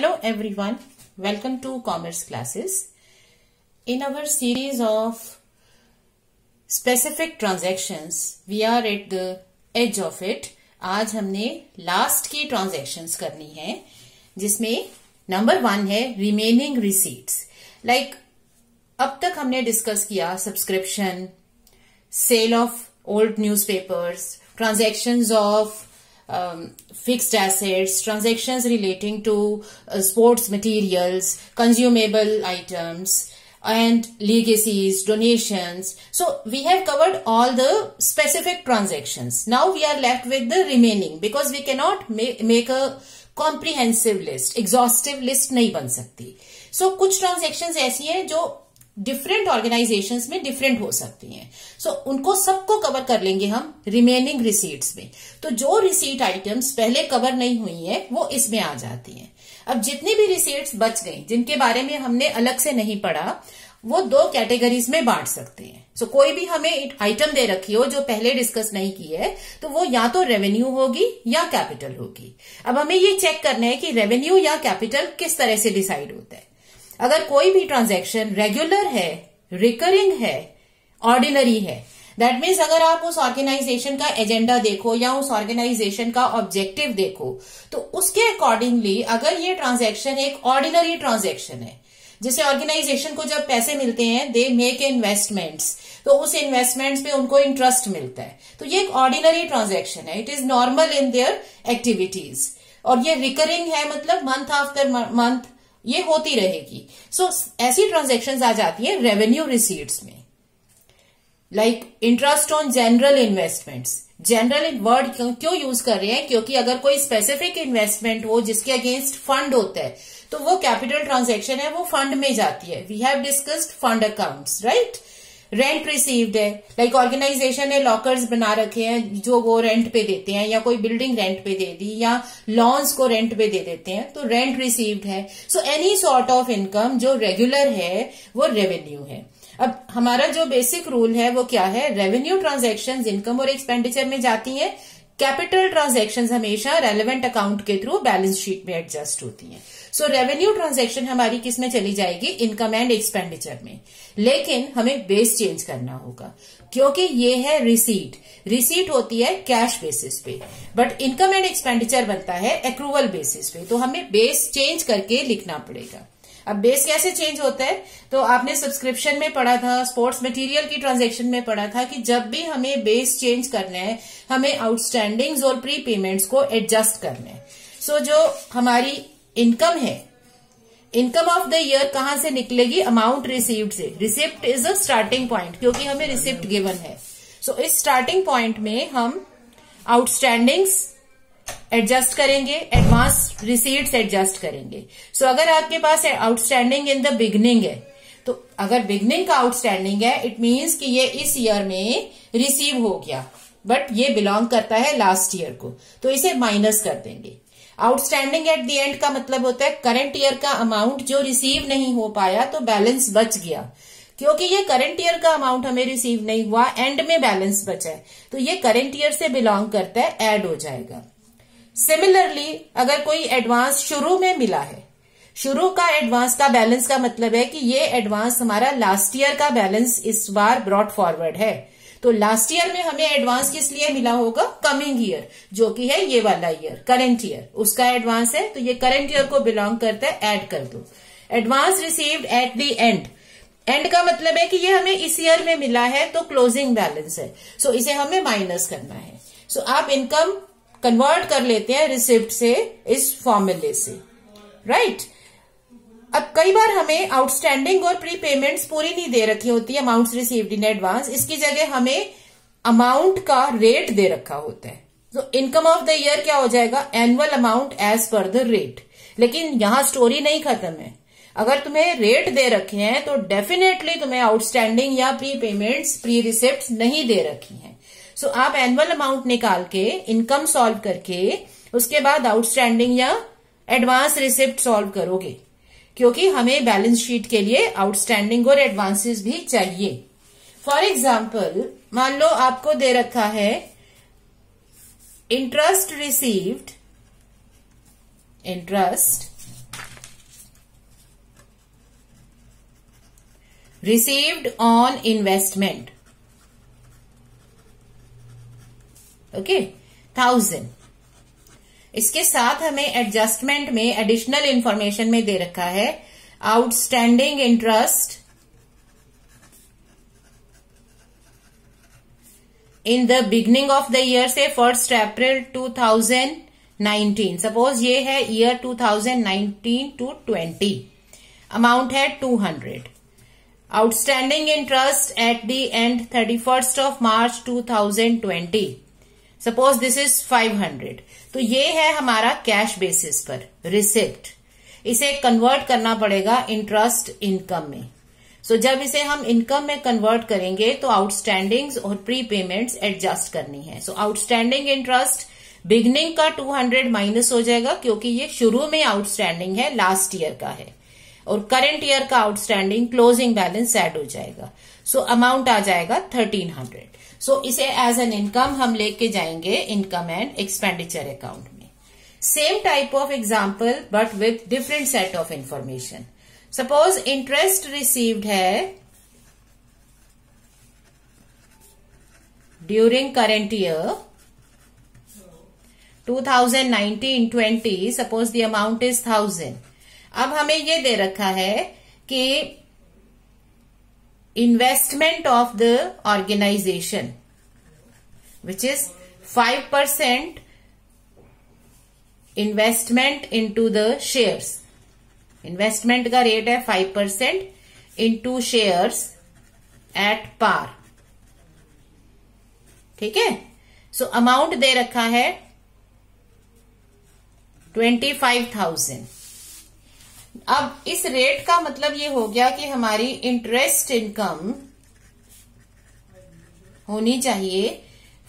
Hello everyone, welcome to Commerce Classes. In our series of specific transactions, we are at the edge of it. आज हमने last की transactions करनी है जिसमें number 1 है remaining receipts. Like अब तक हमने डिस्कस किया subscription, sale of old newspapers, transactions of fixed assets, transactions relating to sports materials, consumable items, and legacies, donations. So we have covered all the specific transactions. Now we are left with the remaining because we cannot make a comprehensive list, exhaustive list नहीं बन सकती. So कुछ transactions ऐसी हैं जो different organisations में different हो सकती हैं. सो उनको सबको कवर कर लेंगे हम रिमेनिंग रिसीट्स में. तो जो रिसीट आइटम्स पहले कवर नहीं हुई हैं वो इसमें आ जाती हैं. अब जितनी भी रिसीट्स बच गई जिनके बारे में हमने अलग से नहीं पढ़ा वो 2 कैटेगरीज में बांट सकते हैं. सो कोई भी हमें आइटम दे रखी हो जो पहले डिस्कस नहीं की है तो वो या तो रेवेन्यू होगी या कैपिटल होगी. अब हमें ये चेक करना है कि रेवेन्यू या कैपिटल किस तरह से डिसाइड होता है. अगर कोई भी ट्रांजैक्शन रेगुलर है, रिकरिंग है, ऑर्डिनरी है, दैट मीन्स अगर आप उस ऑर्गेनाइजेशन का एजेंडा देखो या उस ऑर्गेनाइजेशन का ऑब्जेक्टिव देखो तो उसके अकॉर्डिंगली अगर ये ट्रांजैक्शन एक ऑर्डिनरी ट्रांजैक्शन है, जैसे ऑर्गेनाइजेशन को जब पैसे मिलते हैं दे मेक इन्वेस्टमेंट्स, तो उस इन्वेस्टमेंट्स पे उनको इंटरेस्ट मिलता है, तो ये एक ऑर्डिनरी ट्रांजैक्शन है. It is normal in their activities. और ये रिकरिंग है मतलब मंथ आफ्टर मंथ ये होती रहेगी. सो ऐसी ट्रांजैक्शंस आ जाती है रेवेन्यू रिसीट्स में. Like interest on general investments. General word क्यों यूज कर रहे हैं? क्योंकि अगर कोई स्पेसिफिक इन्वेस्टमेंट हो जिसके अगेंस्ट फंड होता है तो वो कैपिटल ट्रांजैक्शन है, वो फंड में जाती है. We have discussed fund accounts, right. Rent received है, लाइक ऑर्गेनाइजेशन ने लॉकर्स बना रखे हैं जो वो रेंट पे देते हैं, या कोई बिल्डिंग रेंट पे दे दी, या लॉन्स को रेंट पे दे देते हैं, तो रेंट रिसीव्ड है. So any sort of income जो रेगुलर है वो रेवेन्यू है. अब हमारा जो बेसिक रूल है वो क्या है? रेवेन्यू ट्रांजैक्शंस इनकम और एक्सपेंडिचर में जाती हैं. कैपिटल ट्रांजैक्शंस हमेशा रेलेवेंट अकाउंट के थ्रू बैलेंस शीट में एडजस्ट होती हैं. सो रेवेन्यू ट्रांजैक्शन हमारी किस में चली जाएगी? इनकम एंड एक्सपेंडिचर में. लेकिन हमें बेस चेंज करना होगा क्योंकि ये है रिसीट. रिसीट होती है कैश बेसिस पे, बट इनकम एंड एक्सपेंडिचर बनता है एक्रूवल बेसिस पे. तो हमें बेस चेंज करके लिखना पड़ेगा. अब बेस कैसे चेंज होता है? तो आपने सब्सक्रिप्शन में पढ़ा था, स्पोर्ट्स मटेरियल की ट्रांजैक्शन में पढ़ा था कि जब भी हमें बेस चेंज करना है हमें आउटस्टैंडिंग्स और प्री पेमेंट्स को एडजस्ट करना है. सो जो हमारी इनकम है, इनकम ऑफ द ईयर कहां से निकलेगी? अमाउंट रिसीव्ड से. Receipt is a starting point क्योंकि हमें रिसिप्ट गिवन है. सो इस स्टार्टिंग पॉइंट में हम आउटस्टैंडिंग्स एडजस्ट करेंगे, एडवांस रिसीट्स एडजस्ट करेंगे. सो अगर आपके पास आउटस्टैंडिंग इन द बिगनिंग है तो अगर बिगनिंग का आउटस्टैंडिंग है इट मीन्स कि ये इस ईयर में रिसीव हो गया बट ये बिलोंग करता है लास्ट ईयर को, तो इसे माइनस कर देंगे. आउटस्टैंडिंग एट द एंड का मतलब होता है करंट ईयर का अमाउंट जो रिसीव नहीं हो पाया तो बैलेंस बच गया. क्योंकि ये करंट ईयर का अमाउंट हमें रिसीव नहीं हुआ, एंड में बैलेंस बचा है तो ये करंट ईयर से बिलोंग करता है, ऐड हो जाएगा. सिमिलरली अगर कोई एडवांस शुरू में मिला है, शुरू का एडवांस का बैलेंस का मतलब है कि ये एडवांस हमारा लास्ट ईयर का बैलेंस इस बार ब्रॉट फॉरवर्ड है. तो लास्ट ईयर में हमें एडवांस किस लिए मिला होगा? कमिंग ईयर, जो कि है ये वाला ईयर, करंट ईयर, उसका एडवांस है तो ये करंट ईयर को बिलोंग करता है, ऐड कर दो. Advance received eight the and. And का मतलब है कि ये हमें इस ईयर में मिला है तो क्लोजिंग बैलेंस है, सो इसे हमें माइनस करना है. सो आप इनकम कन्वर्ट कर लेते हैं रिसिप्ट से इस फॉर्मूले से, राइट. अब कई बार हमें आउटस्टैंडिंग और प्री पेमेंट्स पूरी नहीं दे रखी होती है, अमाउंट्स रिसीव्ड इन एडवांस. इसकी जगह हमें अमाउंट का रेट दे रखा होता है. तो इनकम ऑफ द ईयर क्या हो जाएगा? Annual amount as per the rate. लेकिन यहां स्टोरी नहीं खत्म है. अगर तुम्हें रेट दे रखे हैं तो डेफिनेटली तुम्हें आउटस्टैंडिंग या प्री पेमेंट्स, प्री रिसिप्ट नहीं दे रखी हैं. सो आप एनुअल अमाउंट निकाल के इनकम सॉल्व करके उसके बाद आउटस्टैंडिंग या एडवांस रिसिप्ट सॉल्व करोगे क्योंकि हमें बैलेंस शीट के लिए आउटस्टैंडिंग और एडवांसेस भी चाहिए. फॉर एग्जाम्पल मान लो आपको दे रखा है interest received, interest received on investment, okay 1000। इसके साथ हमें एडजस्टमेंट में एडिशनल इंफॉर्मेशन में दे रखा है outstanding interest in the beginning of the year से 1 अप्रैल 2019। सपोज ये है ईयर 2019 to 20, अमाउंट है 200। Outstanding interest at the and 31st of March 2020, suppose this is 500। तो ये है हमारा कैश बेसिस पर रिसिप्ट। इसे कन्वर्ट करना पड़ेगा इंटरेस्ट इनकम में। सो जब इसे हम इनकम में कन्वर्ट करेंगे तो आउटस्टैंडिंग्स और प्री पेमेंट्स एडजस्ट करनी है। सो आउटस्टैंडिंग इंटरेस्ट बिगनिंग का 200 माइनस हो जाएगा, क्योंकि ये शुरू में आउटस्टैंडिंग है, लास्ट ईयर का है, और करंट ईयर का आउटस्टैंडिंग क्लोजिंग बैलेंस ऐड हो जाएगा। सो अमाउंट आ जाएगा 1300। सो इसे एज एन इनकम हम लेके जाएंगे इनकम एंड एक्सपेंडिचर अकाउंट में। Same type of example but with different set of information. Suppose interest received है during current year 2019-20, suppose the amount is 1000। अब हमें ये दे रखा है कि investment of the organization which is 5% investment into the shares. Investment का rate है 5% इनटू शेयर्स एट पार, ठीक है। सो अमाउंट दे रखा है 25,000। अब इस रेट का मतलब ये हो गया कि हमारी इंटरेस्ट इनकम होनी चाहिए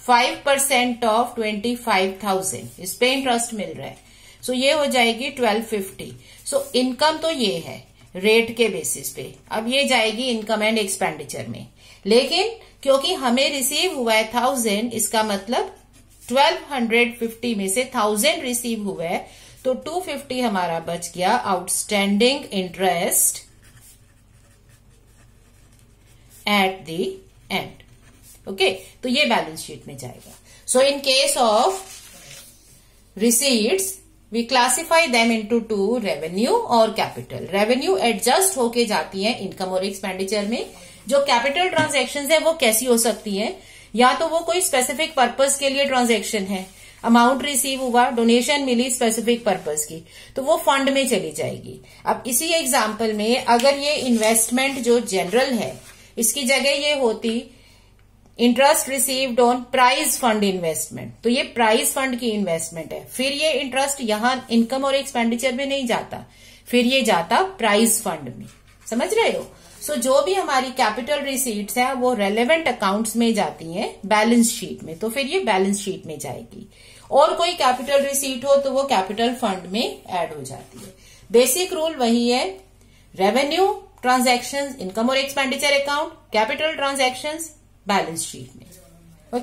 5% ऑफ 25,000। इस पे इंटरेस्ट मिल रहा है, सो ये हो जाएगी 1250। सो इनकम तो ये है रेट के बेसिस पे। अब ये जाएगी इनकम एंड एक्सपेंडिचर में, लेकिन क्योंकि हमें रिसीव हुआ है 1000, इसका मतलब 1250 में से 1000 रिसीव हुआ है, तो 250 हमारा बच गया outstanding interest at the end, okay. तो ये बैलेंस शीट में जाएगा। So in case of receipts we classify them into 2, revenue और कैपिटल। रेवेन्यू एडजस्ट होके जाती है इनकम और एक्सपेंडिचर में। जो कैपिटल ट्रांजैक्शंस है वो कैसी हो सकती हैं, या तो वो कोई स्पेसिफिक पर्पस के लिए ट्रांजैक्शन है, अमाउंट रिसीव हुआ, डोनेशन मिली स्पेसिफिक पर्पस की, तो वो फंड में चली जाएगी। अब इसी एग्जांपल में अगर ये इन्वेस्टमेंट जो जनरल है, इसकी जगह ये होती interest received on prize fund investment, तो ये प्राइज फंड की इन्वेस्टमेंट है, फिर ये इंटरेस्ट यहां इनकम और एक्सपेंडिचर में नहीं जाता, फिर ये जाता प्राइज फंड में। समझ रहे हो? सो जो भी हमारी कैपिटल रिसीट्स है वो रेलेवेंट अकाउंट्स में जाती हैं बैलेंस शीट में, तो फिर ये बैलेंस शीट में जाएगी। और कोई कैपिटल रिसीट हो तो वो कैपिटल फंड में ऐड हो जाती है। बेसिक रूल वही है, रेवेन्यू ट्रांजैक्शंस इनकम और expenditure account, capital transactions balance sheet में।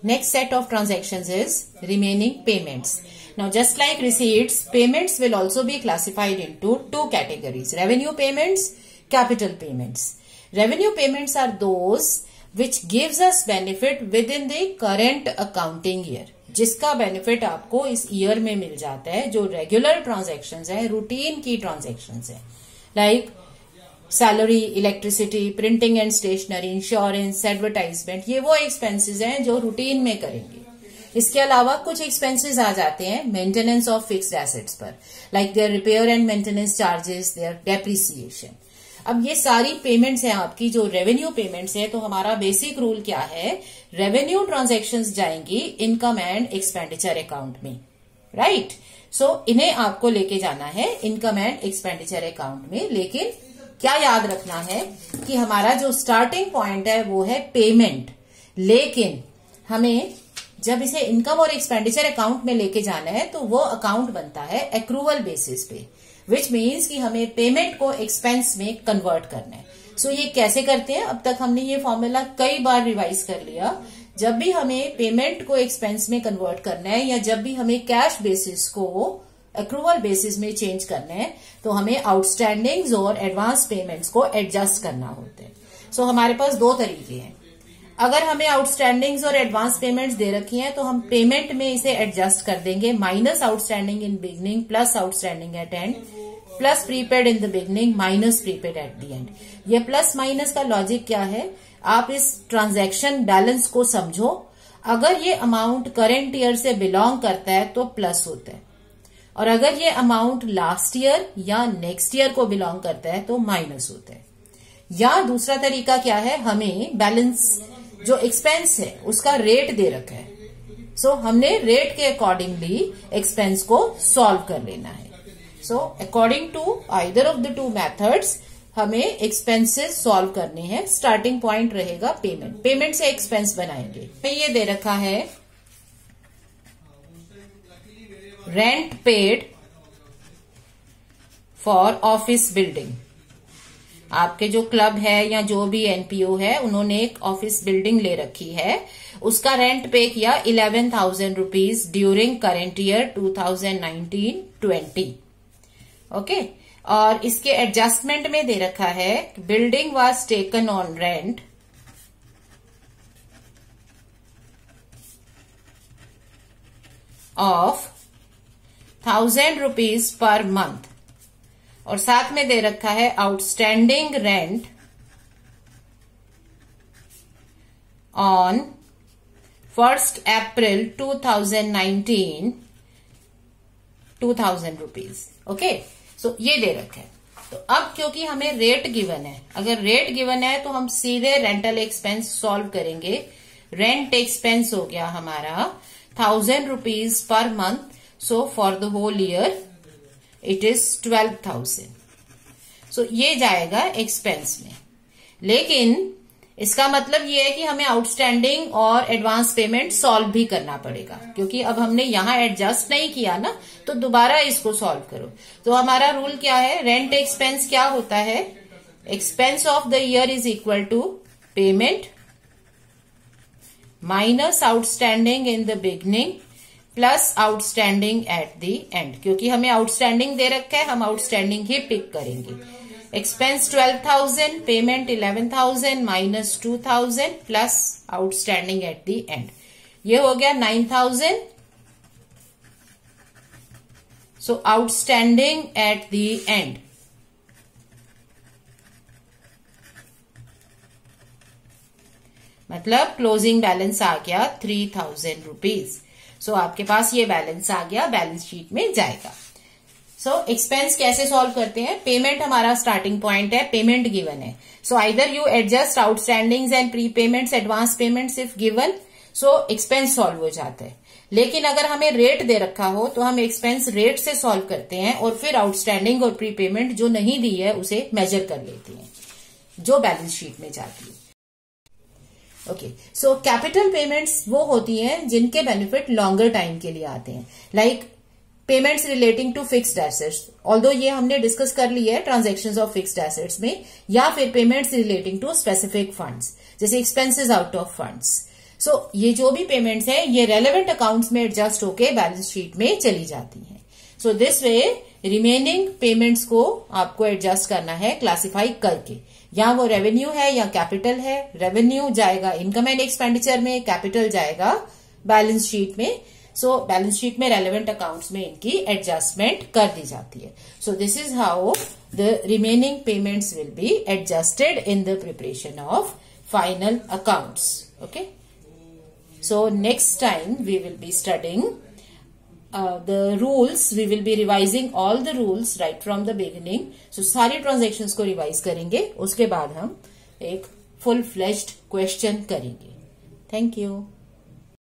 Next set of transactions is remaining payments. Now just like receipts, payments will also be classified into 2 categories: revenue payments, capital payments. Revenue payments are those which gives us benefit within the current accounting year. जिसका benefit आपको इस year में मिल जाता है, जो regular transactions है, routine की ट्रांजेक्शन्स है, like salary, electricity, printing and stationery, insurance, advertisement, ये वो एक्सपेंसेस हैं जो रूटीन में करेंगे। इसके अलावा कुछ एक्सपेंसेस आ जाते हैं मेंटेनेंस ऑफ फिक्स्ड एसेट्स पर, like their repair and maintenance charges, their depreciation. अब ये सारी पेमेंट्स हैं आपकी जो रेवेन्यू पेमेंट्स हैं, तो हमारा बेसिक रूल क्या है, रेवेन्यू ट्रांजैक्शंस जाएंगी इनकम एंड एक्सपेंडिचर अकाउंट में, राइट। सो इन्हें आपको लेके जाना है इनकम एंड एक्सपेंडिचर अकाउंट में। लेकिन क्या याद रखना है कि हमारा जो स्टार्टिंग पॉइंट है वो है पेमेंट, लेकिन हमें जब इसे इनकम और एक्सपेंडिचर अकाउंट में लेके जाना है तो वो अकाउंट बनता है एक्रूवल बेसिस पे, विच मीन्स कि हमें पेमेंट को एक्सपेंस में कन्वर्ट करना है। सो ये कैसे करते हैं, अब तक हमने ये फॉर्मूला कई बार रिवाइज कर लिया। जब भी हमें पेमेंट को एक्सपेंस में कन्वर्ट करना है या जब भी हमें कैश बेसिस को एक्रूवल बेसिस में चेंज करने हैं तो हमें आउटस्टैंडिंग्स और एडवांस पेमेंट्स को एडजस्ट करना होता है। सो हमारे पास दो तरीके हैं। अगर हमें आउटस्टैंडिंग्स और एडवांस पेमेंट्स दे रखी हैं तो हम पेमेंट में इसे एडजस्ट कर देंगे, minus outstanding in beginning plus outstanding eight and plus prepaid in the beginning minus prepaid eight the end. ये प्लस माइनस का लॉजिक क्या है, आप इस ट्रांजैक्शन बैलेंस को समझो। अगर ये अमाउंट करंट ईयर से बिलोंग करता है तो प्लस होता है, और अगर ये अमाउंट लास्ट ईयर या नेक्स्ट ईयर को बिलोंग करता है तो माइनस होता है। या दूसरा तरीका क्या है, हमें बैलेंस जो एक्सपेंस है उसका रेट दे रखा है, सो हमने रेट के अकॉर्डिंगली एक्सपेंस को सॉल्व कर लेना है। So according to either of the two methods हमें एक्सपेंसेस सॉल्व करने हैं। स्टार्टिंग पॉइंट रहेगा पेमेंट, पेमेंट से एक्सपेंस बनाएंगे। ये दे रखा है rent paid for office building. आपके जो क्लब है या जो भी एनपीओ है उन्होंने एक ऑफिस बिल्डिंग ले रखी है, उसका रेंट पे किया 11,000 rupees during current year 2019-20। Okay, और इसके एडजस्टमेंट में दे रखा है building was taken on rent of 1,000 rupees per month, और साथ में दे रखा है outstanding rent on 1 April 2019 2,000 rupees. Okay, so ये दे रखा है। तो अब क्योंकि हमें रेट गिवन है, अगर रेट गिवन है तो हम सीधे रेंटल एक्सपेंस सॉल्व करेंगे। रेंट एक्सपेंस हो गया हमारा 1,000 rupees per month, so for the whole year it is 12,000। So ये जाएगा एक्सपेंस में। लेकिन इसका मतलब ये है कि हमें आउटस्टैंडिंग और एडवांस पेमेंट सॉल्व भी करना पड़ेगा, क्योंकि अब हमने यहां एडजस्ट नहीं किया ना, तो दोबारा इसको सॉल्व करो। तो हमारा रूल क्या है, रेंट एक्सपेंस क्या होता है, expense of the year is equal to payment minus outstanding in the beginning plus outstanding at the end. क्योंकि हमें आउटस्टैंडिंग दे रखा है, हम आउटस्टैंडिंग ही पिक करेंगे। Expense 12,000, payment 11,000 minus 2,000 plus outstanding at the end, ये हो गया 9,000। So outstanding at the end मतलब क्लोजिंग बैलेंस आ गया 3,000 रुपीज। सो आपके पास ये बैलेंस आ गया, बैलेंस शीट में जाएगा। सो एक्सपेंस कैसे सॉल्व करते हैं, पेमेंट हमारा स्टार्टिंग पॉइंट है, पेमेंट गिवन है। So either you adjust outstandings and pre payments, advance payments if given, so expense solve हो जाता है। लेकिन अगर हमें रेट दे रखा हो तो हम एक्सपेंस रेट से सॉल्व करते हैं और फिर आउटस्टैंडिंग और प्री पेमेंट जो नहीं दी है उसे मेजर कर लेते हैं, जो बैलेंस शीट में जाती है। ओके, सो कैपिटल पेमेंट्स वो होती हैं जिनके बेनिफिट लॉन्गर टाइम के लिए आते हैं, like payments relating to fixed assets, although ये हमने डिस्कस कर लिया है ट्रांजैक्शंस ऑफ फिक्स्ड एसेट्स में, या फिर payments relating to specific funds जैसे expenses out of funds. So ये जो भी पेमेंट्स हैं ये रेलेवेंट अकाउंट्स में एडजस्ट होके बैलेंस शीट में चली जाती हैं। So this way remaining payments को आपको एडजस्ट करना है क्लासिफाई करके, या वो रेवेन्यू है या कैपिटल है। रेवेन्यू जाएगा इनकम एंड एक्सपेंडिचर में, कैपिटल जाएगा बैलेंस शीट में। सो बैलेंस शीट में रेलेवेंट अकाउंट्स में इनकी एडजस्टमेंट कर दी जाती है। So this is how the remaining payments will be adjusted in the preparation of final accounts. Okay, so next time we will be studying the rules, we will be revising all the rules right from the beginning. So सारी transactions को revise करेंगे, उसके बाद हम एक full fledged question करेंगे। Thank you.